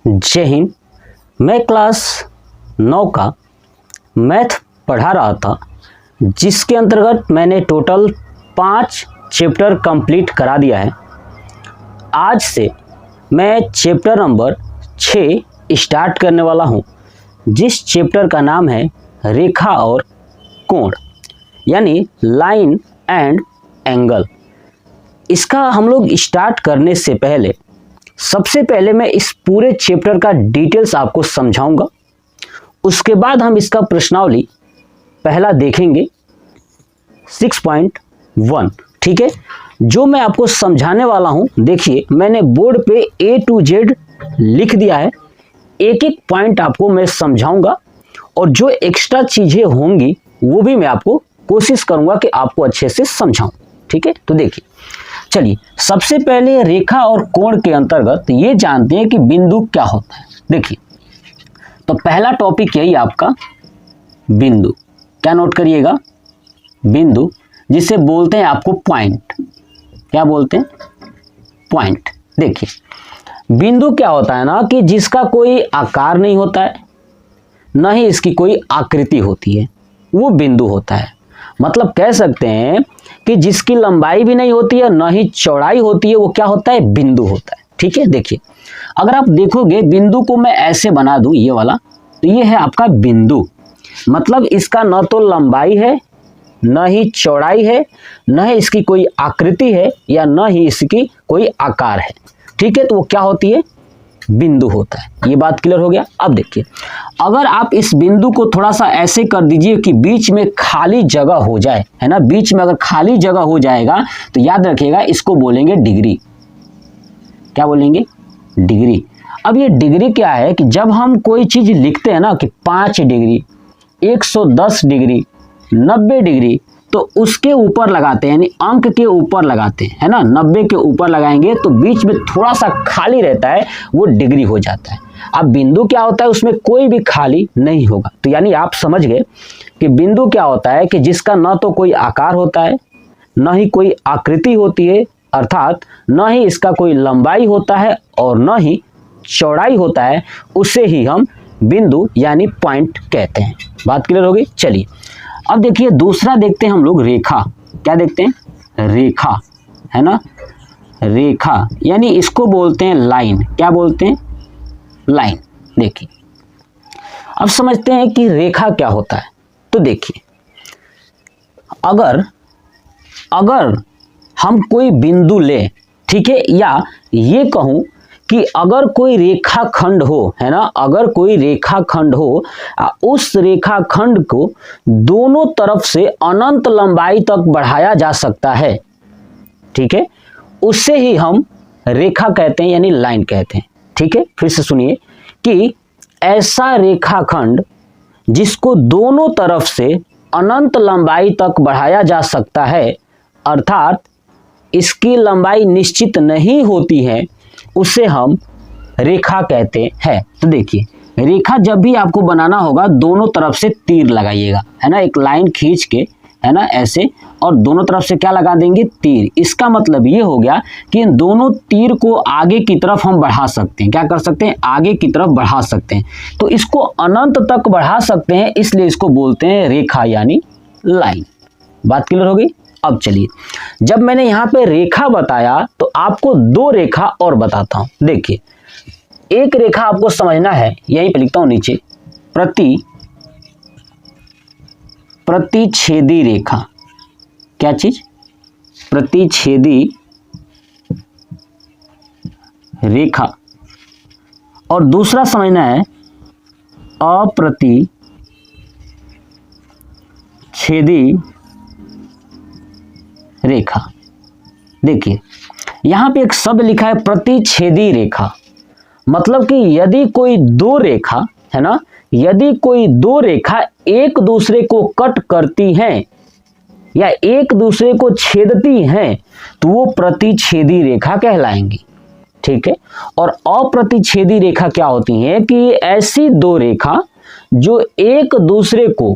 जय हिंद। मैं क्लास 9 का मैथ पढ़ा रहा था, जिसके अंतर्गत मैंने टोटल 5 चैप्टर कंप्लीट करा दिया है। आज से मैं चैप्टर नंबर 6 स्टार्ट करने वाला हूं, जिस चैप्टर का नाम है रेखा और कोण, यानी लाइन एंड एंगल। इसका हम लोग स्टार्ट करने से पहले सबसे पहले मैं इस पूरे चैप्टर का डिटेल्स आपको समझाऊंगा। उसके बाद हम इसका प्रश्नावली पहला देखेंगे 6.1। ठीक है, जो मैं आपको समझाने वाला हूं, देखिए मैंने बोर्ड पे A to Z लिख दिया है। एक एक पॉइंट आपको मैं समझाऊंगा और जो एक्स्ट्रा चीजें होंगी वो भी मैं आपको कोशिश करूंगा कि आपको अच्छे से समझाऊं। ठीक है, तो देखिए चलिए सबसे पहले रेखा और कोण के अंतर्गत ये जानते हैं कि बिंदु क्या होता है। देखिए तो पहला टॉपिक यही आपका बिंदु, क्या नोट करिएगा, बिंदु, जिसे बोलते हैं आपको पॉइंट। क्या बोलते हैं? पॉइंट। देखिए बिंदु क्या होता है ना कि जिसका कोई आकार नहीं होता है, न ही इसकी कोई आकृति होती है, वो बिंदु होता है। मतलब कह सकते हैं कि जिसकी लंबाई भी नहीं होती है न ही चौड़ाई होती है, वो क्या होता है? बिंदु होता है। ठीक है, देखिए अगर आप देखोगे बिंदु को मैं ऐसे बना दूं, ये वाला, तो ये है आपका बिंदु। मतलब इसका न तो लंबाई है, न ही चौड़ाई है, न ही इसकी कोई आकृति है, या न ही इसकी कोई आकार है। ठीक है, तो वो क्या होती है? बिंदु होता है। ये बात क्लियर हो गया। अब देखिए अगर आप इस बिंदु को थोड़ा सा ऐसे कर दीजिए कि बीच में खाली जगह हो जाए, है ना, बीच में अगर खाली जगह हो जाएगा तो याद रखिएगा इसको बोलेंगे डिग्री। क्या बोलेंगे? डिग्री। अब ये डिग्री क्या है कि जब हम कोई चीज लिखते हैं ना कि 5 डिग्री, 110 डिग्री, 90 डिग्री, तो उसके ऊपर लगाते हैं, यानी अंक के ऊपर लगाते हैं, है ना, 90 के ऊपर लगाएंगे तो बीच में थोड़ा सा खाली रहता है, वो डिग्री हो जाता है। अब बिंदु क्या होता है? उसमें कोई भी खाली नहीं होगा। तो यानी आप समझ गए कि बिंदु क्या होता है कि जिसका न तो कोई आकार होता है, न ही कोई आकृति होती है, अर्थात न ही इसका कोई लंबाई होता है और न ही चौड़ाई होता है, उसे ही हम बिंदु यानी पॉइंट कहते हैं। बात क्लियर हो गई। चलिए अब देखिए दूसरा देखते हैं हम लोग रेखा। क्या देखते हैं? रेखा, है ना, रेखा, यानी इसको बोलते हैं लाइन। क्या बोलते हैं? लाइन। देखिए अब समझते हैं कि रेखा क्या होता है। तो देखिए अगर हम कोई बिंदु ले, ठीक है, या ये कहूं कि अगर कोई रेखाखंड हो, है ना, अगर कोई रेखाखंड हो, उस रेखाखंड को दोनों तरफ से अनंत लंबाई तक बढ़ाया जा सकता है, ठीक है, उससे ही हम रेखा कहते हैं, यानी लाइन कहते हैं। ठीक है, फिर से सुनिए कि ऐसा रेखाखंड जिसको दोनों तरफ से अनंत लंबाई तक बढ़ाया जा सकता है, अर्थात इसकी लंबाई निश्चित नहीं होती है, उसे हम रेखा कहते हैं। तो देखिए रेखा जब भी आपको बनाना होगा दोनों तरफ से तीर लगाइएगा, है ना, एक लाइन खींच के, है ना, ऐसे, और दोनों तरफ से क्या लगा देंगे? तीर। इसका मतलब ये हो गया कि इन दोनों तीर को आगे की तरफ हम बढ़ा सकते हैं। क्या कर सकते हैं? आगे की तरफ बढ़ा सकते हैं। तो इसको अनंत तक बढ़ा सकते हैं, इसलिए इसको बोलते हैं रेखा यानी लाइन। बात क्लियर हो गई। अब चलिए जब मैंने यहाँ पे रेखा बताया तो आपको 2 रेखा और बताता हूं। देखिए एक रेखा आपको समझना है, यहीं पे लिखता हूं नीचे, प्रतिच्छेदी रेखा। क्या चीज? प्रतिच्छेदी रेखा। और दूसरा समझना है अप्रतिच्छेदी रेखा। देखिए यहां पे एक शब्द लिखा है प्रतिच्छेदी रेखा। मतलब कि यदि कोई 2 रेखा, है ना, यदि कोई 2 रेखा एक दूसरे को कट करती हैं या एक दूसरे को छेदती हैं तो वो प्रतिच्छेदी रेखा कहलाएंगी। ठीक है, और अप्रतिच्छेदी रेखा क्या होती है कि ऐसी 2 रेखा जो एक दूसरे को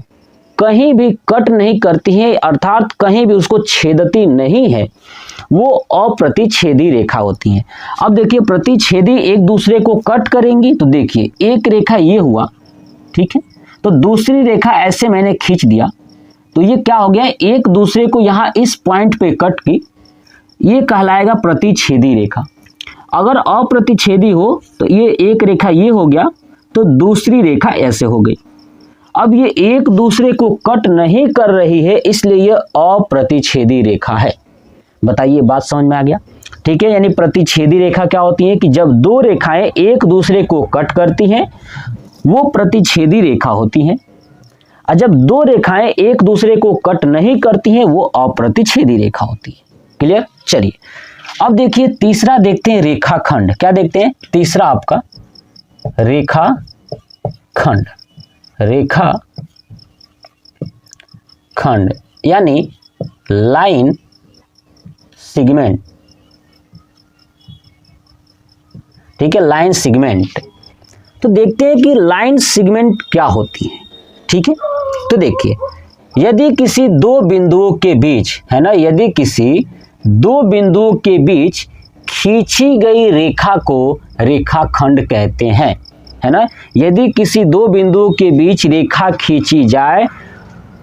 कहीं भी कट नहीं करती हैं, अर्थात कहीं भी उसको छेदती नहीं है, वो अप्रतिच्छेदी रेखा होती हैं। अब देखिए प्रतिच्छेदी एक दूसरे को कट करेंगी, तो देखिए एक रेखा ये हुआ, ठीक है, तो दूसरी रेखा ऐसे मैंने खींच दिया, तो ये क्या हो गया, एक दूसरे को यहाँ इस पॉइंट पे कट की, ये कहलाएगा प्रतिच्छेदी रेखा। अगर अप्रतिच्छेदी हो तो ये एक रेखा ये हो गया, तो दूसरी रेखा ऐसे हो गई। अब ये एक दूसरे को कट नहीं कर रही है, इसलिए ये अप्रतिच्छेदी रेखा है। बताइए बात समझ में आ गया? ठीक है, यानी प्रतिच्छेदी रेखा क्या होती है कि जब दो रेखाएं एक दूसरे को कट करती हैं वो प्रतिच्छेदी रेखा होती हैं, और जब दो रेखाएं एक दूसरे को कट नहीं करती हैं वो अप्रतिच्छेदी रेखा होती है। क्लियर? चलिए अब देखिए तीसरा देखते हैं रेखाखंड। क्या देखते हैं? तीसरा आपका रेखाखंड। रेखाखंड यानी लाइन सेगमेंट। ठीक है, लाइन सेगमेंट। तो देखते हैं कि लाइन सेगमेंट क्या होती है। ठीक है, तो देखिए यदि किसी दो बिंदुओं के बीच, है ना, यदि किसी दो बिंदुओं के बीच खींची गई रेखा को रेखाखंड कहते हैं, है ना। यदि किसी दो बिंदुओं के बीच रेखा खींची जाए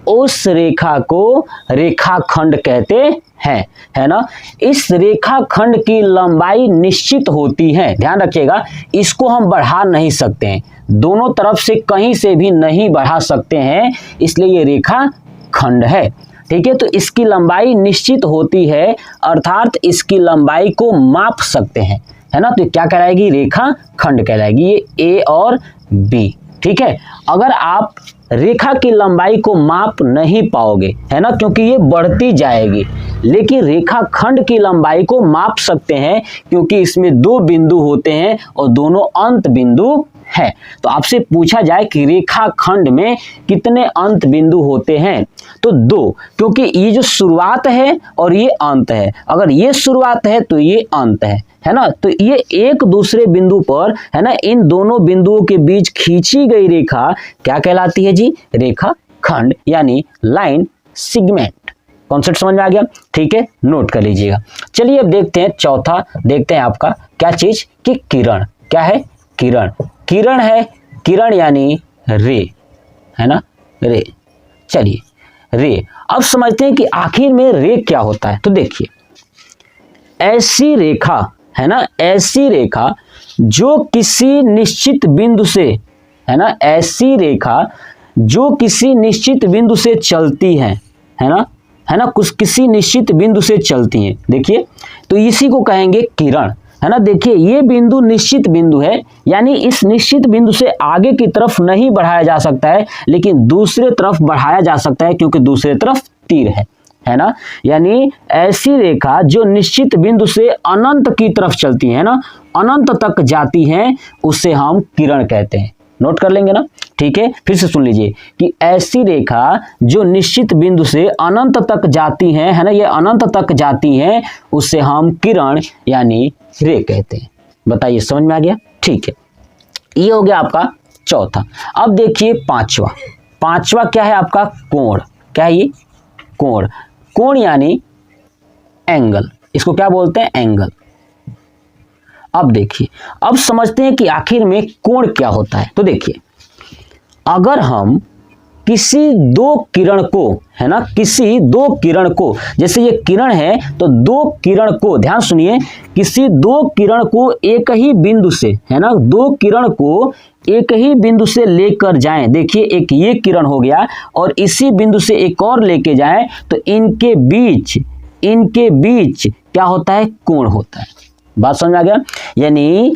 उस रेखा को रेखाखंड कहते हैं, है ना। इस रेखाखंड की लंबाई निश्चित होती है, ध्यान रखिएगा, इसको हम बढ़ा नहीं सकते हैं, दोनों तरफ से कहीं से भी नहीं बढ़ा सकते हैं, इसलिए ये रेखाखंड है। ठीक है, तो इसकी लंबाई निश्चित होती है, अर्थात इसकी लंबाई को माप सकते हैं, है ना। तो क्या कहलाएगी? रेखाखंड कहलाएगी, ये ए और बी। ठीक है, अगर आप रेखा की लंबाई को माप नहीं पाओगे, है ना, क्योंकि ये बढ़ती जाएगी, लेकिन रेखाखंड की लंबाई को माप सकते हैं क्योंकि इसमें दो बिंदु होते हैं और दोनों अंत बिंदु है। तो आपसे पूछा जाए कि रेखाखंड में कितने अंत बिंदु होते हैं, तो दो, क्योंकि ये जो शुरुआत है और ये अंत है, अगर ये शुरुआत है तो ये अंत है ना। तो ये एक दूसरे बिंदु पर, है ना, इन दोनों बिंदुओं के बीच खींची गई रेखा क्या कहलाती है जी? रेखाखंड यानी लाइन सेगमेंट। कॉन्सेप्ट समझ में आ गया? ठीक है, नोट कर लीजिएगा। चलिए अब देखते हैं चौथा, देखते हैं आपका क्या चीज कि किरण। क्या है? किरण। किरण है, किरण यानी रे, है ना, रे। चलिए रे, अब समझते हैं कि आखिर में रे क्या होता है। तो देखिए ऐसी रेखा, है ना, ऐसी रेखा जो किसी निश्चित बिंदु से, है ना, ऐसी रेखा जो किसी निश्चित बिंदु से चलती है ना, है ना, कुछ किसी निश्चित बिंदु से चलती हैं। देखिए तो इसी को कहेंगे किरण, है ना। देखिए ये बिंदु निश्चित बिंदु है, यानी इस निश्चित बिंदु से आगे की तरफ नहीं बढ़ाया जा सकता है, लेकिन दूसरे तरफ बढ़ाया जा सकता है क्योंकि दूसरे तरफ तीर है ना। यानी ऐसी रेखा जो निश्चित बिंदु से अनंत की तरफ चलती है ना, अनंत तक जाती हैं, उसे हम किरण कहते हैं। नोट कर लेंगे ना? ठीक है, फिर से सुन लीजिए कि ऐसी रेखा जो निश्चित बिंदु से अनंत तक जाती हैं, है ना, ये अनंत तक जाती हैं, उसे हम किरण यानी रे कहते हैं। बताइए समझ में आ गया? ठीक है, ये हो गया आपका चौथा। अब देखिए पांचवा। पांचवा क्या है आपका? कोण। क्या है ये? कोण। कोण यानी एंगल, इसको क्या बोलते हैं? एंगल। अब देखिए, अब समझते हैं कि आखिर में कोण क्या होता है। तो देखिए अगर हम किसी दो किरण को, है ना, किसी दो किरण को, जैसे ये किरण है तो दो किरण को, ध्यान सुनिए, किसी दो किरण को एक ही बिंदु से, है ना, दो किरण को एक ही बिंदु से लेकर जाएं। देखिए एक ये किरण हो गया और इसी बिंदु से एक और लेके जाएं, तो इनके बीच क्या होता है? कोण होता है। बात समझ में आ गया? यानी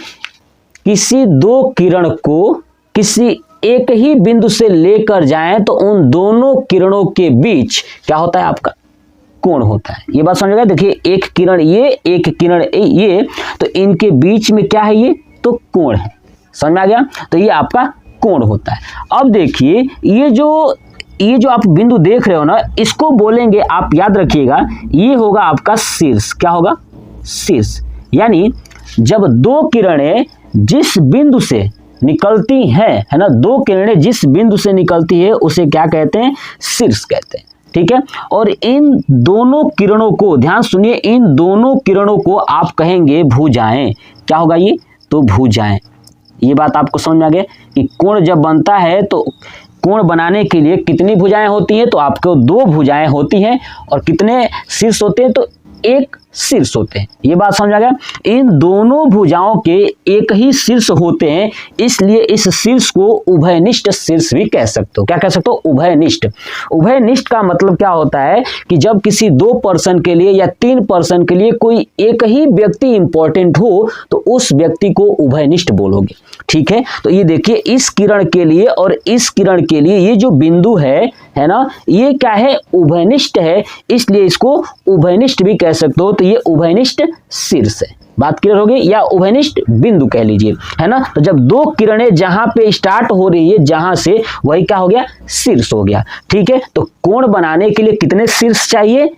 किसी दो किरण को किसी एक ही बिंदु से लेकर जाएं तो उन दोनों किरणों के बीच क्या होता है? आपका कोण होता है। ये बात समझ गया? देखिए एक किरण ये, एक किरण ये, तो इनके बीच में क्या है? ये तो कोण है। समझ में आ गया? तो ये आपका कोण होता है। अब देखिए ये जो आप बिंदु देख रहे हो ना, इसको बोलेंगे, आप याद रखिएगा, ये होगा आपका शीर्ष। क्या होगा? शीर्ष। यानी जब दो किरणें जिस बिंदु से निकलती हैं, है ना, दो किरणें जिस बिंदु से निकलती है उसे क्या कहते हैं? शीर्ष कहते हैं। ठीक है। और इन दोनों किरणों को, ध्यान सुनिए, इन दोनों किरणों को आप कहेंगे भुजाएं। क्या होगा ये? तो भुजाएं। ये बात आपको समझ में आ गया कि कोण जब बनता है तो कोण बनाने के लिए कितनी भुजाएं होती हैं? तो आपको 2 भुजाएं होती हैं। और कितने शीर्ष होते हैं? तो 1 शीर्ष होते हैं। ये बात समझ आ गया। इन दोनों भुजाओं के एक ही शीर्ष होते हैं, इसलिए इस शीर्ष को उभयनिष्ठ शीर्ष भी कह सकते हो। क्या कह सकते हो? उभयनिष्ठ। उभयनिष्ठ का मतलब क्या होता है कि जब किसी 2 पर्सन के लिए या 3 पर्सन के लिए कोई एक ही व्यक्ति इंपॉर्टेंट हो तो उस व्यक्ति को उभयनिष्ठ बोलोगे, ठीक है। तो ये देखिए, इस किरण के लिए और इस किरण के लिए ये जो बिंदु है ना, ये क्या है? उभयनिष्ठ है, इसलिए इसको उभयनिष्ठ भी कह सकते हो। तो ये उभयनिष्ठ शीर्ष है। बात क्लियर होगी? या उभयनिष्ठ बिंदु कह लीजिए, है ना। तो जब 2 किरणें जहां पे स्टार्ट हो रही है, जहां से, वही क्या हो गया? शीर्ष हो गया, ठीक है। तो कोण बनाने के लिए कितने शीर्ष चाहिए?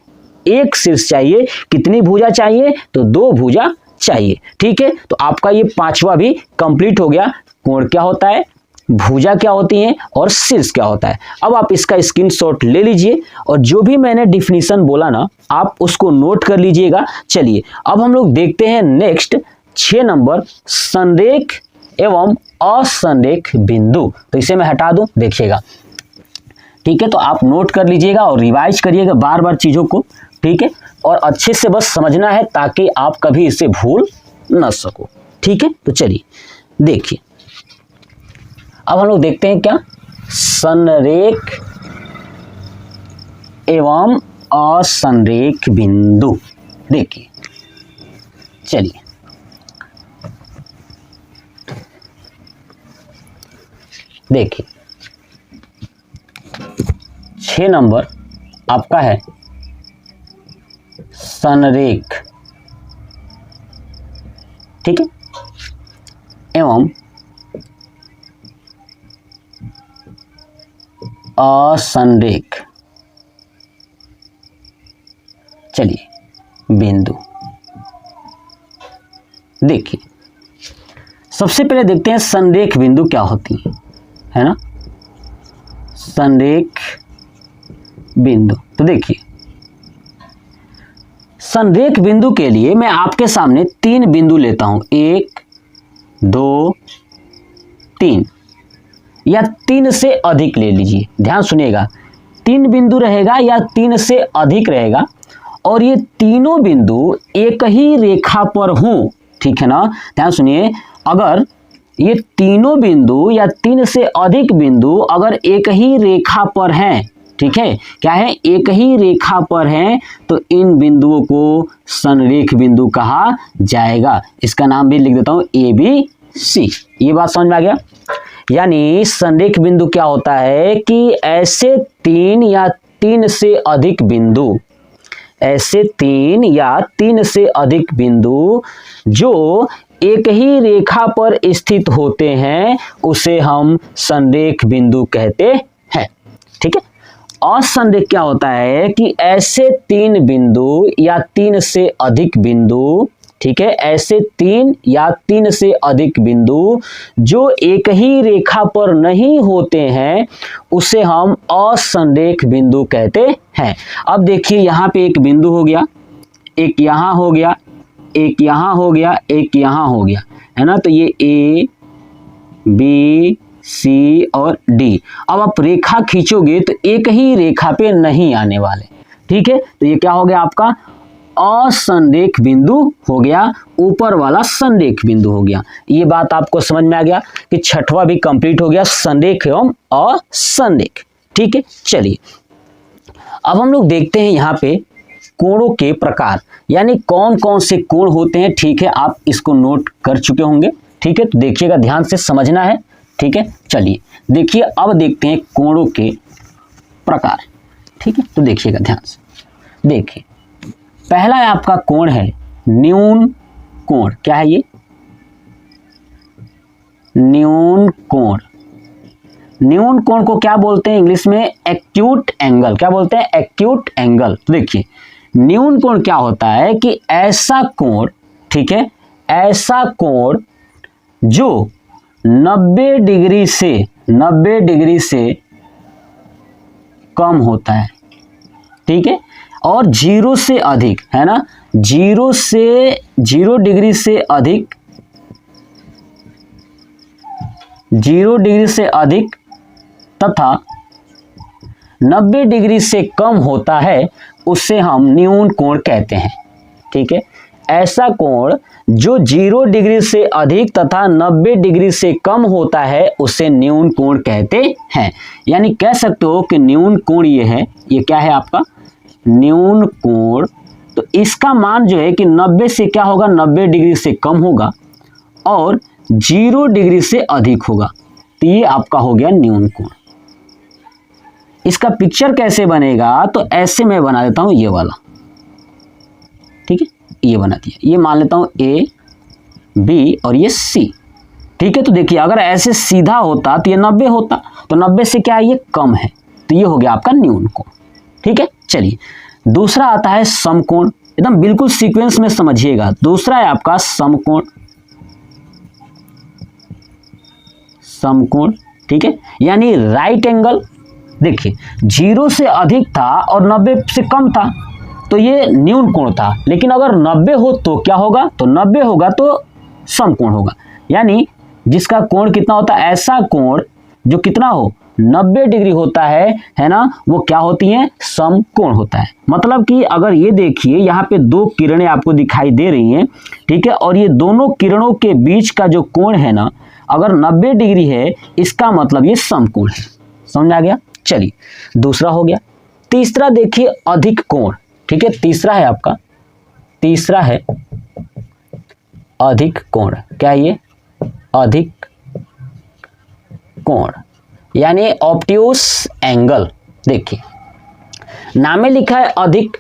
1 शीर्ष चाहिए। कितनी भुजा चाहिए? तो 2 भुजा चाहिए, ठीक है। तो आपका ये 5वां भी कंप्लीट हो गया। कोण क्या होता है, भुजा क्या होती है और शीर्ष क्या होता है। अब आप इसका स्क्रीनशॉट ले लीजिए और जो भी मैंने डिफिनीशन बोला ना, आप उसको नोट कर लीजिएगा। चलिए अब हम लोग देखते हैं नेक्स्ट 6 नंबर, संरेख एवं असंरेख बिंदु। तो इसे मैं हटा दूं, देखिएगा, ठीक है। तो आप नोट कर लीजिएगा और रिवाइज करिएगा बार बार चीजों को, ठीक है। और अच्छे से बस समझना है ताकि आप कभी इसे भूल न सको, ठीक है। तो चलिए देखिए, अब हम लोग देखते हैं क्या, संरेख एवं असंरेख बिंदु। देखिए, चलिए देखिए, 6 नंबर आपका है संरेख, ठीक है, एवं असंरेख, चलिए बिंदु। देखिए, सबसे पहले देखते हैं संरेख बिंदु क्या होती है ना, संरेख बिंदु। तो देखिए, संरेख बिंदु के लिए मैं आपके सामने 3 बिंदु लेता हूं, 1 2 3, या 3 से अधिक ले लीजिए। ध्यान सुनिएगा, 3 बिंदु रहेगा या 3 से अधिक रहेगा, और ये तीनों बिंदु एक ही रेखा पर हों, ठीक है ना। ध्यान सुनिए, अगर ये तीनों बिंदु या 3 से अधिक बिंदु अगर एक ही रेखा पर हैं, ठीक है, क्या है, एक ही रेखा पर हैं, तो इन बिंदुओं को संरेख बिंदु कहा जाएगा। इसका नाम भी लिख देता हूं, ABC। ये बात समझ में आ गया। यानी संरेख बिंदु क्या होता है कि ऐसे 3 या 3 से अधिक बिंदु, ऐसे 3 या 3 से अधिक बिंदु जो एक ही रेखा पर स्थित होते हैं, उसे हम संरेख बिंदु कहते हैं, ठीक है। असंरेख क्या होता है कि ऐसे 3 बिंदु या 3 से अधिक बिंदु, ठीक है, ऐसे 3 या 3 से अधिक बिंदु जो एक ही रेखा पर नहीं होते हैं, उसे हम असंरेख बिंदु कहते हैं। अब देखिए, यहाँ पे एक बिंदु हो गया, एक यहाँ हो गया, एक यहाँ हो गया, एक यहाँ हो गया, है ना। तो ये A B C और D। अब आप रेखा खींचोगे तो एक ही रेखा पे नहीं आने वाले, ठीक है। तो ये क्या हो गया, आपका असंरेख बिंदु हो गया, ऊपर वाला संरेख बिंदु हो गया। ये बात आपको समझ में आ गया कि 6वां भी कंप्लीट हो गया, संरेख एवं असंरेख, ठीक है। चलिए अब हम लोग देखते हैं यहाँ पे कोणों के प्रकार, यानी कौन कौन से कोण होते हैं, ठीक है। आप इसको नोट कर चुके होंगे, ठीक है। तो देखिएगा, ध्यान से समझना है, ठीक है। चलिए देखिए, अब देखते हैं कोणों के प्रकार, ठीक है। तो देखिएगा ध्यान से, देखिए पहला आपका कोण है न्यून कोण। क्या है ये, न्यून कोण। न्यून कोण को क्या बोलते हैं इंग्लिश में, एक्यूट एंगल। क्या बोलते हैं, एक्यूट एंगल। तो देखिए, न्यून कोण क्या होता है कि ऐसा कोण, ठीक है, ऐसा कोण जो 90 डिग्री से कम होता है, ठीक है, और 0 से अधिक है ना, 0 डिग्री से अधिक, 0 डिग्री से अधिक तथा 90 डिग्री से कम होता है, उसे हम न्यून कोण कहते हैं। ठीक है, ऐसा कोण जो 0 डिग्री से अधिक तथा 90 डिग्री से कम होता है उसे न्यून कोण कहते हैं। यानी कह सकते हो कि न्यून कोण ये है, ये क्या है आपका न्यून कोण। तो इसका मान जो है कि 90 से क्या होगा, 90 डिग्री से कम होगा और 0 डिग्री से अधिक होगा। तो ये आपका हो गया न्यून कोण। इसका पिक्चर कैसे बनेगा, तो ऐसे मैं बना देता हूं ये वाला। ठीक है, ये बना दिया, ये मान लेता हूं ए बी और ये सी। ठीक है, तो देखिए अगर ऐसे सीधा होता तो ये 90 होता, तो 90 से क्या है ये कम है, तो ये हो गया आपका न्यून कोण। ठीक है, चलिए दूसरा आता है समकोण। एकदम बिल्कुल सीक्वेंस में समझिएगा। दूसरा है आपका समकोण। समकोण, ठीक है, यानी राइट एंगल। देखिए 0 से अधिक था और 90 से कम था तो ये न्यून कोण था, लेकिन अगर 90 हो तो क्या होगा, तो 90 होगा तो समकोण होगा। यानी जिसका कोण कितना होता है, ऐसा कोण जो कितना हो 90 डिग्री होता है ना, वो क्या होती है, समकोण होता है। मतलब कि अगर ये देखिए यहाँ पे 2 किरणें आपको दिखाई दे रही हैं, ठीक है, और ये दोनों किरणों के बीच का जो कोण है ना, अगर 90 डिग्री है, इसका मतलब ये समकोण है। समझ आ गया। चलिए दूसरा हो गया। तीसरा देखिए अधिक कोण। ठीक है, तीसरा है आपका, तीसरा है अधिक कोण। क्या ये अधिक कोण यानी ऑब्ट्यूस एंगल। देखिए नाम में लिखा है अधिक,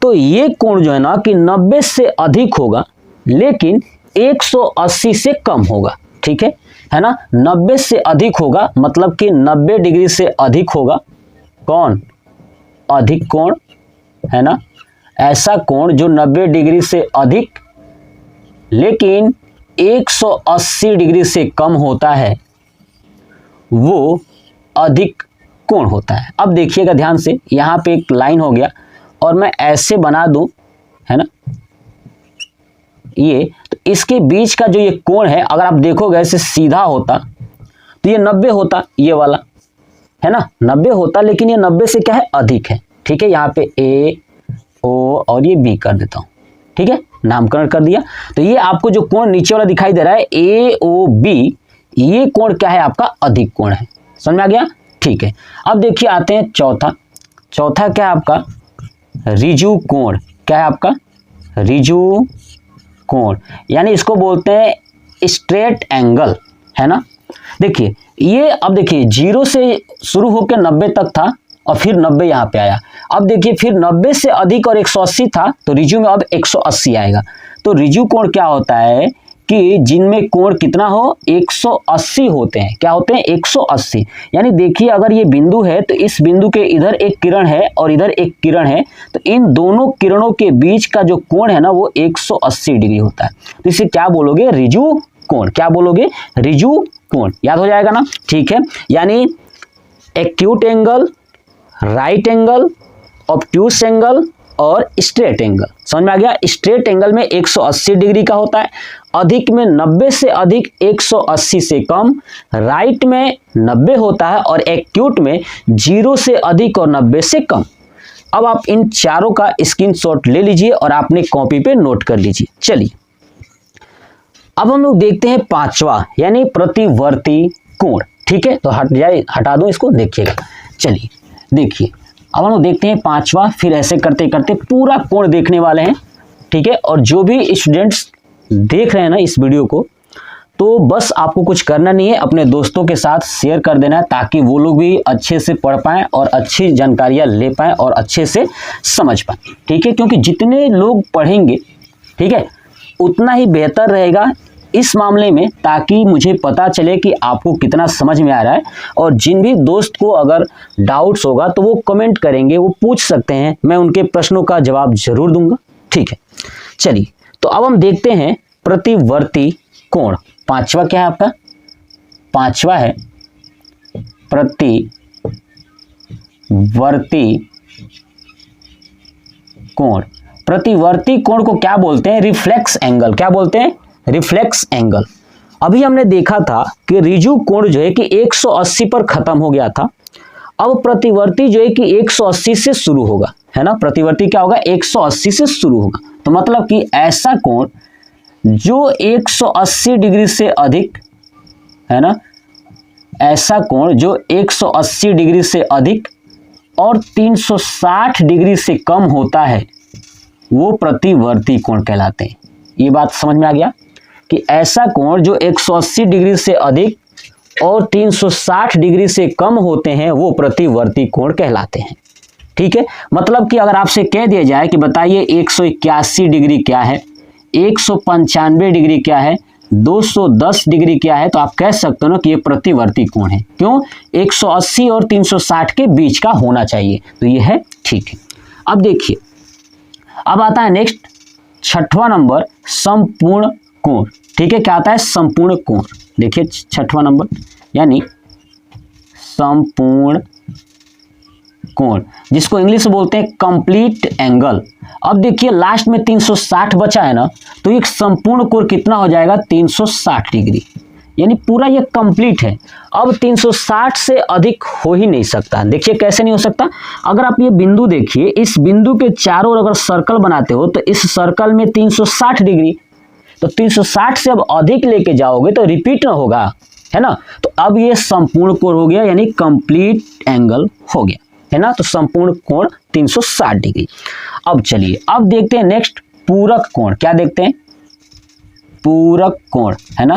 तो ये कोण जो है ना कि 90 से अधिक होगा लेकिन 180 से कम होगा। ठीक है ना, 90 से अधिक होगा मतलब कि 90 डिग्री से अधिक होगा। कौन, अधिक कोण, है ना, ऐसा कोण जो 90 डिग्री से अधिक लेकिन 180 डिग्री से कम होता है, वो अधिक कोण होता है। अब देखिएगा ध्यान से, यहाँ पे एक लाइन हो गया और मैं ऐसे बना दूं, है ना, ये तो इसके बीच का जो ये कोण है, अगर आप देखोगे ऐसे सीधा होता तो ये 90 होता, ये वाला है ना 90 होता, लेकिन ये 90 से क्या है अधिक है। ठीक है, यहाँ पे ए ओ और ये बी कर देता हूँ। ठीक है, नामकरण कर दिया। तो ये आपको जो कोण नीचे वाला दिखाई दे रहा है ए ओ बी, ये कोण क्या है आपका अधिक कोण है। समझ में आ गया। ठीक है, अब देखिए आते हैं चौथा। चौथा क्या है आपका रिजु कोण। क्या है आपका रिजु कोण, यानी इसको बोलते हैं स्ट्रेट एंगल, है ना। देखिए ये अब देखिए 0 से शुरू होकर 90 तक था और फिर 90 यहाँ पे आया। अब देखिए फिर 90 से अधिक और 180 था, तो रिजु में अब 180 आएगा। तो रिजु कोण क्या होता है कि जिनमें कोण कितना हो 180 होते हैं। क्या होते हैं 180। यानी देखिए अगर ये बिंदु है तो इस बिंदु के इधर एक किरण है और इधर एक किरण है, तो इन दोनों किरणों के बीच का जो कोण है ना वो 180 डिग्री होता है। तो इसे क्या बोलोगे रिजु कोण। क्या बोलोगे रिजु कोण। याद हो जाएगा ना। ठीक है, यानी acute angle, right angle, obtuse angle और स्ट्रेट एंगल। समझ में आ गया। स्ट्रेट एंगल में 180 डिग्री का होता है, अधिक में 90 से अधिक 180 से कम, राइट में 90 होता है और एक्यूट में 0 से अधिक और 90 से कम। अब आप इन चारों का स्क्रीनशॉट ले लीजिए और आपने कॉपी पे नोट कर लीजिए। चलिए अब हम लोग देखते हैं पांचवा, यानी प्रतिवर्ती कोण। ठीक है, तो हटा दो इसको, देखिएगा। चलिए देखिए अब हम लोग देखते हैं पांचवा, फिर ऐसे करते करते पूरा कोण देखने वाले हैं। ठीक है, और जो भी स्टूडेंट्स देख रहे हैं ना इस वीडियो को, तो बस आपको कुछ करना नहीं है, अपने दोस्तों के साथ शेयर कर देना है ताकि वो लोग भी अच्छे से पढ़ पाएं और अच्छी जानकारियां ले पाएं और अच्छे से समझ पाएं। ठीक है, क्योंकि जितने लोग पढ़ेंगे, ठीक है, उतना ही बेहतर रहेगा इस मामले में, ताकि मुझे पता चले कि आपको कितना समझ में आ रहा है। और जिन भी दोस्त को अगर डाउट्स होगा तो वो कमेंट करेंगे, वो पूछ सकते हैं, मैं उनके प्रश्नों का जवाब जरूर दूंगा। ठीक है, चलिए तो अब हम देखते हैं प्रतिवर्ती कोण। पांचवा क्या है आपका, पांचवा है प्रतिवर्ती कोण। प्रतिवर्ती कोण को क्या बोलते हैं? Reflex angle. क्या बोलते हैं? Reflex angle. अभी हमने देखा था कि रिजु कोण जो है कि 180 पर खत्म हो गया था। अब प्रतिवर्ती जो है कि 180 से शुरू होगा, है ना। प्रतिवर्ती क्या होगा? 180 से शुरू होगा। तो मतलब कि ऐसा कोण जो 180 डिग्री से अधिक, है ना, ऐसा कोण जो 180 डिग्री से अधिक और 360 डिग्री से कम होता है वो प्रतिवर्ती कोण कहलाते हैं। ये बात समझ में आ गया कि ऐसा कोण जो 180 डिग्री से अधिक और 360 डिग्री से कम होते हैं वो प्रतिवर्ती कोण कहलाते हैं। ठीक है, मतलब कि अगर आपसे कह दिया जाए कि बताइए 181 डिग्री क्या है, 195 डिग्री क्या है, 210 डिग्री क्या है, तो आप कह सकते हो ना कि ये प्रतिवर्ती कोण है। क्यों? 180 और 360 के बीच का होना चाहिए। तो ये है, ठीक है। अब देखिए, अब आता है नेक्स्ट 6वां नंबर, संपूर्ण कोण। ठीक है, क्या आता है? संपूर्ण कोण। देखिए 6वां नंबर यानी संपूर्ण कोण, जिसको इंग्लिश में बोलते हैं कंप्लीट एंगल। अब देखिए लास्ट में 360 बचा है ना, तो एक संपूर्ण कोण कितना हो जाएगा? 360 डिग्री, यानी पूरा ये कंप्लीट है। अब 360 से अधिक हो ही नहीं सकता। देखिए कैसे नहीं हो सकता? अगर आप ये बिंदु देखिए, इस बिंदु के चारों ओर अगर सर्कल बनाते हो तो इस सर्कल में 360 डिग्री, तो 360 से अब अधिक लेके जाओगे तो रिपीट ना होगा, है ना। तो अब ये संपूर्ण कोण हो गया, यानी कंप्लीट एंगल हो गया, है ना। तो संपूर्ण कोण 360 डिग्री। अब चलिए, अब देखते हैं नेक्स्ट पूरक कोण। क्या देखते हैं? पूरक कोण, है ना,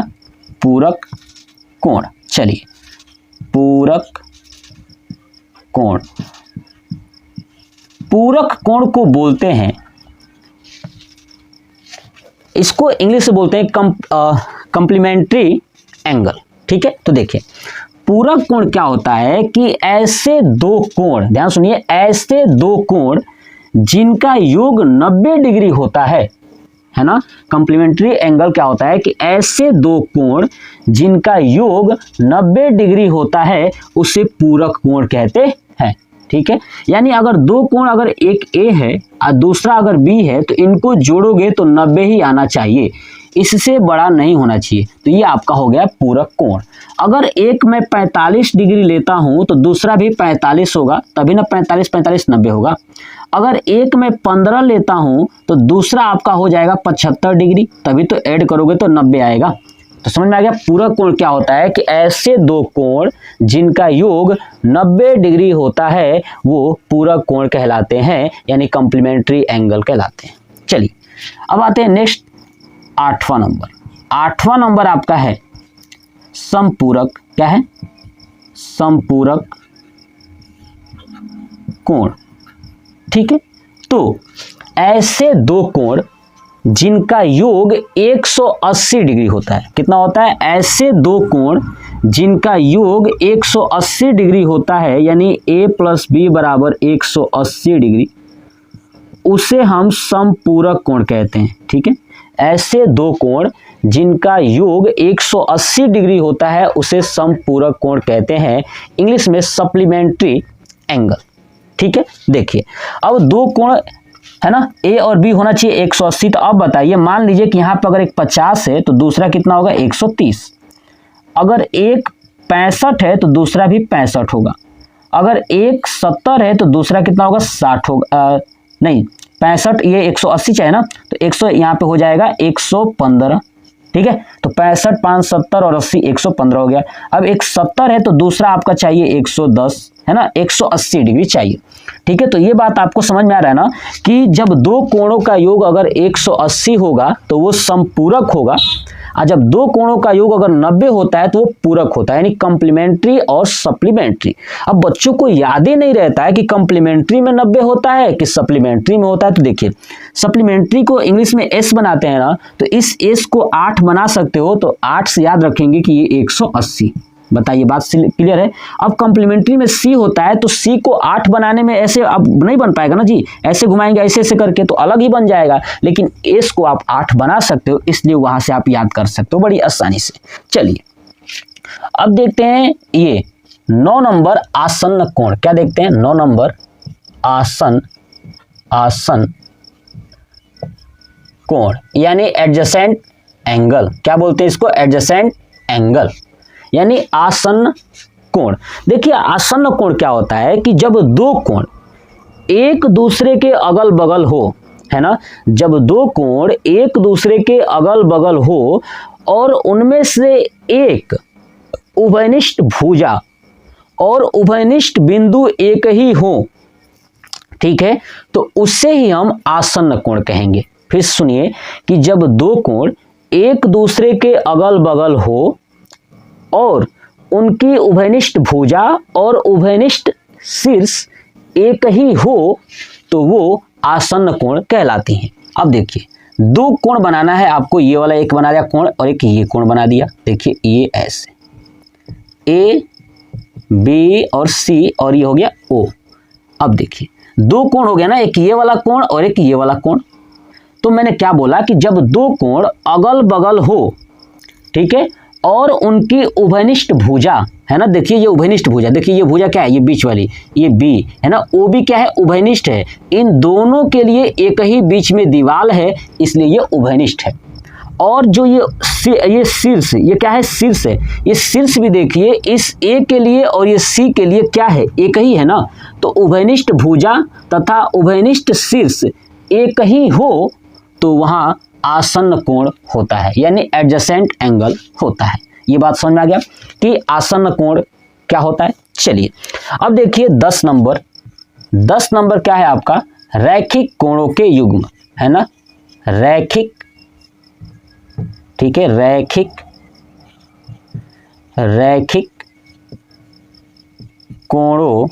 पूरक कोण। चलिए, पूरक कोण, पूरक कोण को बोलते हैं, इसको इंग्लिश से बोलते हैं कंप्लीमेंट्री एंगल। ठीक है, तो देखिए पूरक कोण क्या होता है कि ऐसे दो कोण, ध्यान सुनिए, ऐसे दो कोण जिनका योग 90 डिग्री होता है ना। कंप्लीमेंट्री एंगल क्या होता है कि ऐसे दो कोण जिनका योग 90 डिग्री होता है उसे पूरक कोण कहते हैं। ठीक है, यानी अगर दो कोण, अगर एक ए है और दूसरा अगर बी है, तो इनको जोड़ोगे तो 90 ही आना चाहिए, इससे बड़ा नहीं होना चाहिए। तो ये आपका हो गया पूरक कोण। अगर एक में 45 डिग्री लेता हूं तो दूसरा भी 45 होगा, तभी ना 45 45 90 होगा। अगर एक में 15 लेता हूं तो दूसरा आपका हो जाएगा 75 डिग्री, तभी तो ऐड करोगे तो 90 आएगा। तो समझ में आ गया पूरक कोण क्या होता है कि ऐसे दो कोण जिनका योग 90 डिग्री होता है वो पूरक कोण कहलाते हैं, यानी कंप्लीमेंट्री एंगल कहलाते हैं। चलिए, अब आते हैं नेक्स्ट 8वां नंबर। 8वां नंबर आपका है संपूरक। क्या है? संपूरक कोण। ठीक है, तो ऐसे दो कोण जिनका योग 180 डिग्री होता है। कितना होता है? ऐसे दो कोण जिनका योग 180 डिग्री होता है, यानी a प्लस बी बराबर 180 डिग्री, उसे हम संपूरक कोण कहते हैं। ठीक है, ऐसे दो कोण जिनका योग 180 डिग्री होता है उसे संपूरक कोण कहते हैं, इंग्लिश में सप्लीमेंट्री एंगल। ठीक है, देखिए अब दो कोण है ना, ए और बी होना चाहिए 180। तो अब बताइए, मान लीजिए कि यहाँ पर अगर एक 50 है तो दूसरा कितना होगा? 130। अगर एक 65 है तो दूसरा भी 65 होगा। अगर एक 70 है तो दूसरा कितना होगा? 60 होगा। नहीं, 65, ये 180 चाहिए ना, तो 100 यहाँ पे हो जाएगा 115। ठीक है, तो 65 5 70 और 80 115 हो गया। अब एक 70 है तो दूसरा आपका चाहिए 110, है ना, 180 डिग्री चाहिए। ठीक है, तो ये बात आपको समझ में आ रहा है ना कि जब दो कोणों का योग अगर 180 होगा तो वो संपूरक होगा, और जब दो कोणों का योग अगर 90 होता है तो वो पूरक होता है, यानी कंप्लीमेंट्री और सप्लीमेंट्री। अब बच्चों को याद ही नहीं रहता है कि कंप्लीमेंट्री में 90 होता है कि सप्लीमेंट्री में होता है। तो देखिए, सप्लीमेंट्री को इंग्लिश में एस बनाते हैं ना, तो इस एस को 8 बना सकते हो, तो 8 से याद रखेंगे कि ये 180। बताइए, बात क्लियर है? अब कंप्लीमेंट्री में सी होता है, तो सी को 8 बनाने में ऐसे अब नहीं बन पाएगा ना जी, ऐसे घुमाएंगे ऐसे ऐसे करके तो अलग ही बन जाएगा, लेकिन एस को आप 8 बना सकते हो, इसलिए वहां से आप याद कर सकते हो बड़ी आसानी से। चलिए, अब देखते हैं ये 9 नंबर आसन्न कोण। क्या देखते हैं? 9 नंबर आसन कोण यानी एडजेसेंट एंगल। क्या बोलते हैं इसको? एडजेसेंट एंगल यानी आसन्न कोण। देखिए आसन्न कोण क्या होता है कि जब दो कोण एक दूसरे के अगल बगल हो, है ना, जब दो कोण एक दूसरे के अगल बगल हो और उनमें से एक उभयनिष्ठ भुजा और उभयनिष्ठ बिंदु एक ही हो, ठीक है, तो उससे ही हम आसन्न कोण कहेंगे। फिर सुनिए कि जब दो कोण एक दूसरे के अगल बगल हो और उनकी उभयनिष्ठ भुजा और उभयनिष्ठ शीर्ष एक ही हो तो वो आसन्न कोण कहलाती हैं। अब देखिए दो कोण बनाना है आपको, ये वाला एक बना दिया कोण और एक ये कोण बना दिया। देखिए ये ऐसे ए बी और सी और ये हो गया ओ। अब देखिए दो कोण हो गया ना, एक ये वाला कोण और एक ये वाला कोण। तो मैंने क्या बोला कि जब दो कोण अगल बगल हो, ठीक है, और उनकी उभयनिष्ठ भुजा, है ना, देखिए ये उभयनिष्ठ भुजा, देखिए ये भुजा क्या है, ये बीच वाली, ये बी है ना, ओ भी क्या है, उभयनिष्ठ है। इन दोनों के लिए एक ही बीच में दीवार है, इसलिए ये उभयनिष्ठ है। और जो ये शीर्ष, ये क्या है, शीर्ष है। ये शीर्ष भी देखिए इस ए के लिए और ये सी के लिए क्या है, एक ही है ना। तो उभयनिष्ठ भुजा तथा उभयनिष्ठ शीर्ष एक ही हो तो वहां आसन्न कोण होता है, यानी एडजेसेंट एंगल होता है। ये बात समझ में आ गया कि आसन्न कोण क्या होता है। चलिए अब देखिए 10 नंबर। 10 नंबर क्या है आपका? रैखिक कोणों के युग्म, है ना, रैखिक, ठीक है, रैखिक कोणों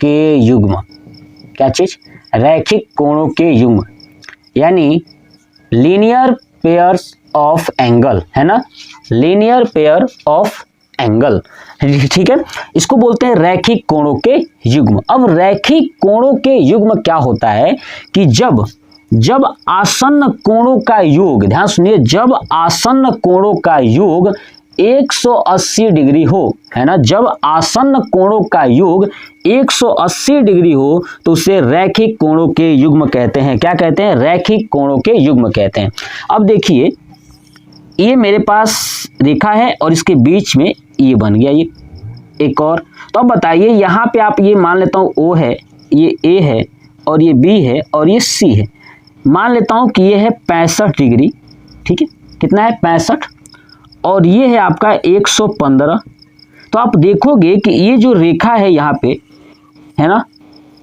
के युग्म। क्या चीज? रैखिक कोणों के युग्म यानी लीनियर पेयर्स ऑफ एंगल, है ना, लीनियर पेयर ऑफ एंगल, ठीक है, इसको बोलते हैं रैखिक कोणों के युग्म। अब रैखिक कोणों के युग्म क्या होता है कि जब आसन्न कोणों का योग, ध्यान सुनिए, जब आसन्न कोणों का योग 180 डिग्री हो, है ना, जब आसन्न कोणों का योग 180 डिग्री हो तो उसे रैखिक कोणों के युग्म कहते हैं। क्या कहते हैं? रैखिक कोणों के युग्म कहते हैं। अब देखिए ये मेरे पास रेखा है और इसके बीच में ये बन गया ये एक और। तो अब बताइए यहाँ पे आप ये मान लेता हूँ ओ है, ये ए है और ये बी है और ये सी है। मान लेता हूँ कि ये है 65 डिग्री, ठीक है, कितना है 65, और ये है आपका 115। तो आप देखोगे कि ये जो रेखा है यहाँ पे, है ना,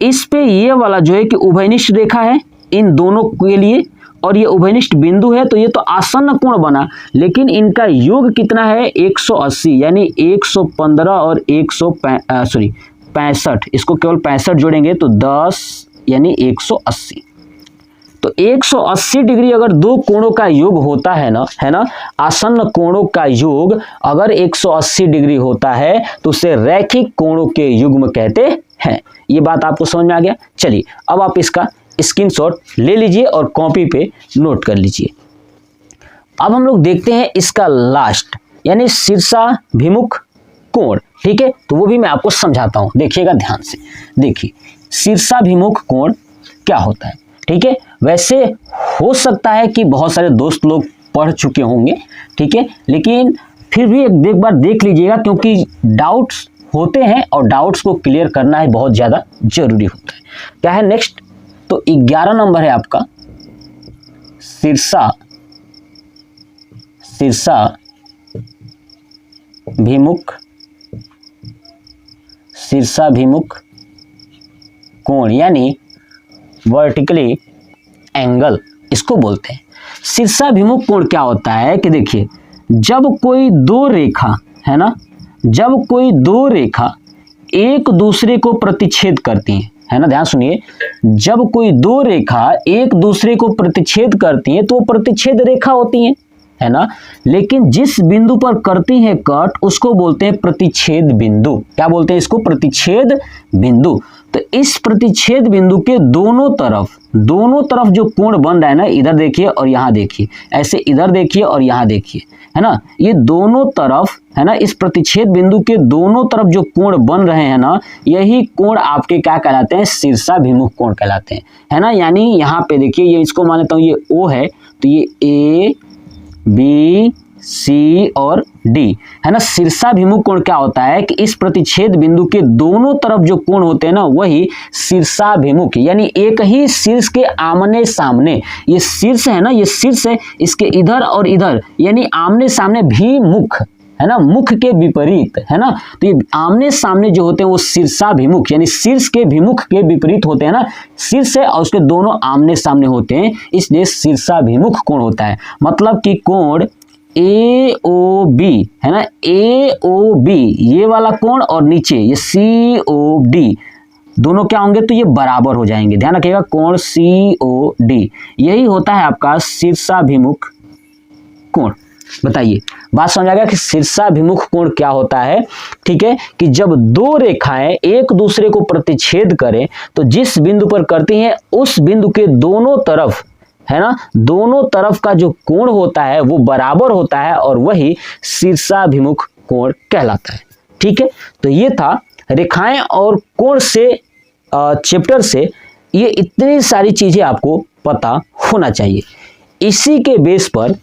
इस पे ये वाला जो है कि उभयनिष्ठ रेखा है इन दोनों के लिए और ये उभयनिष्ठ बिंदु है, तो ये तो आसन्न कोण बना, लेकिन इनका योग कितना है 180, यानी 115 और 65, इसको केवल 65 जोड़ेंगे तो 10 यानी 180। तो 180 डिग्री अगर दो कोणों का योग होता है ना, है ना, आसन्न कोणों का योग अगर 180 डिग्री होता है तो उसे रैखिक कोणों के युग्म कहते हैं। ये बात आपको समझ में आ गया। चलिए अब आप इसका स्क्रीनशॉट ले लीजिए और कॉपी पे नोट कर लीजिए। अब हम लोग देखते हैं इसका लास्ट यानी शीर्षाभिमुख कोण, ठीक है, तो वो भी मैं आपको समझाता हूं, देखिएगा ध्यान से। देखिए शीर्षाभिमुख कोण क्या होता है, ठीक है। वैसे हो सकता है कि बहुत सारे दोस्त लोग पढ़ चुके होंगे, ठीक है, लेकिन फिर भी एक बार देख लीजिएगा क्योंकि डाउट्स होते हैं और डाउट्स को क्लियर करना है बहुत ज़्यादा जरूरी होता है। क्या है नेक्स्ट? तो 11 नंबर है आपका शीर्षाभिमुख कोण यानी वर्टिकली एंगल, इसको बोलते हैं। शीर्षाभिमुख कोण क्या होता है कि देखिए जब कोई दो रेखा, है ना, जब कोई दो रेखा एक दूसरे को प्रतिच्छेद करती हैं, है ना, ध्यान सुनिए, जब कोई दो रेखा एक दूसरे को प्रतिच्छेद करती हैं तो प्रतिच्छेद रेखा होती हैं, है ना, लेकिन जिस बिंदु पर करती हैं कट उसको बोलते हैं प्रतिच्छेद बिंदु। क्या बोलते हैं इसको? प्रतिच्छेद बिंदु। तो इस प्रतिच्छेद बिंदु के दोनों तरफ जो कोण बन रहा है ना, इधर देखिए और यहाँ देखिए, ऐसे इधर देखिए और यहाँ देखिए, है ना, ये दोनों तरफ, है ना, इस प्रतिच्छेद बिंदु के दोनों तरफ जो कोण बन रहे हैं ना, यही कोण आपके क्या कहलाते हैं, शीर्षाभिमुख कोण कहलाते हैं, है ना। यानी यहाँ पे देखिए, ये इसको मान लेता हूँ ये O है, तो ये A B C और D, है ना। शीर्षाभिमुख कोण क्या होता है कि इस प्रतिच्छेद बिंदु के दोनों तरफ जो कोण होते हैं ना, वही शीर्षाभिमुख, यानी एक ही शीर्ष के आमने सामने, ये शीर्ष है ना, ये शीर्ष है, इसके इधर और इधर यानी आमने सामने भी मुख, है ना, मुख के विपरीत, है ना। तो ये आमने सामने जो होते हैं वो शीर्षाभिमुख, यानी शीर्ष के भिमुख के विपरीत होते हैं ना, शीर्ष है और उसके दोनों आमने सामने होते हैं, इसलिए शीर्षाभिमुख कोण होता है। मतलब कि कोण AOB, है ना, AOB ये वाला कोण और नीचे ये COD दोनों क्या होंगे, तो ये बराबर हो जाएंगे। ध्यान रखिएगा, कोण COD यही होता है आपका शीर्षाभिमुख कोण। बताइए, बात समझ आ गया कि शीर्षाभिमुख कोण क्या होता है। ठीक है, कि जब दो रेखाएं एक दूसरे को प्रतिच्छेद करें तो जिस बिंदु पर करती हैं उस बिंदु के दोनों तरफ, है ना, दोनों तरफ का जो कोण होता है वो बराबर होता है और वही शीर्षाभिमुख कोण कहलाता है। ठीक है, तो ये था रेखाएं और कोण से चैप्टर से ये इतनी सारी चीजें आपको पता होना चाहिए। इसी के बेस पर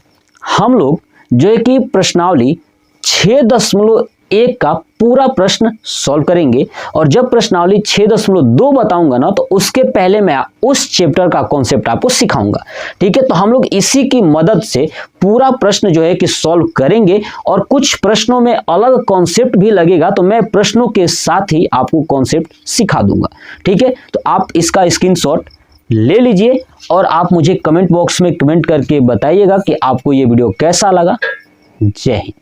हम लोग जो है कि प्रश्नावली 6.1 का पूरा प्रश्न सॉल्व करेंगे, और जब प्रश्नावली 6.2 बताऊंगा ना, तो उसके पहले मैं उस चैप्टर का कॉन्सेप्ट आपको सिखाऊंगा। ठीक है, तो हम लोग इसी की मदद से पूरा प्रश्न जो है कि सॉल्व करेंगे, और कुछ प्रश्नों में अलग कॉन्सेप्ट भी लगेगा, तो मैं प्रश्नों के साथ ही आपको कॉन्सेप्ट सिखा दूंगा। ठीक है, तो आप इसका स्क्रीनशॉट ले लीजिए और आप मुझे कमेंट बॉक्स में कमेंट करके बताइएगा कि आपको ये वीडियो कैसा लगा। जय हिंद।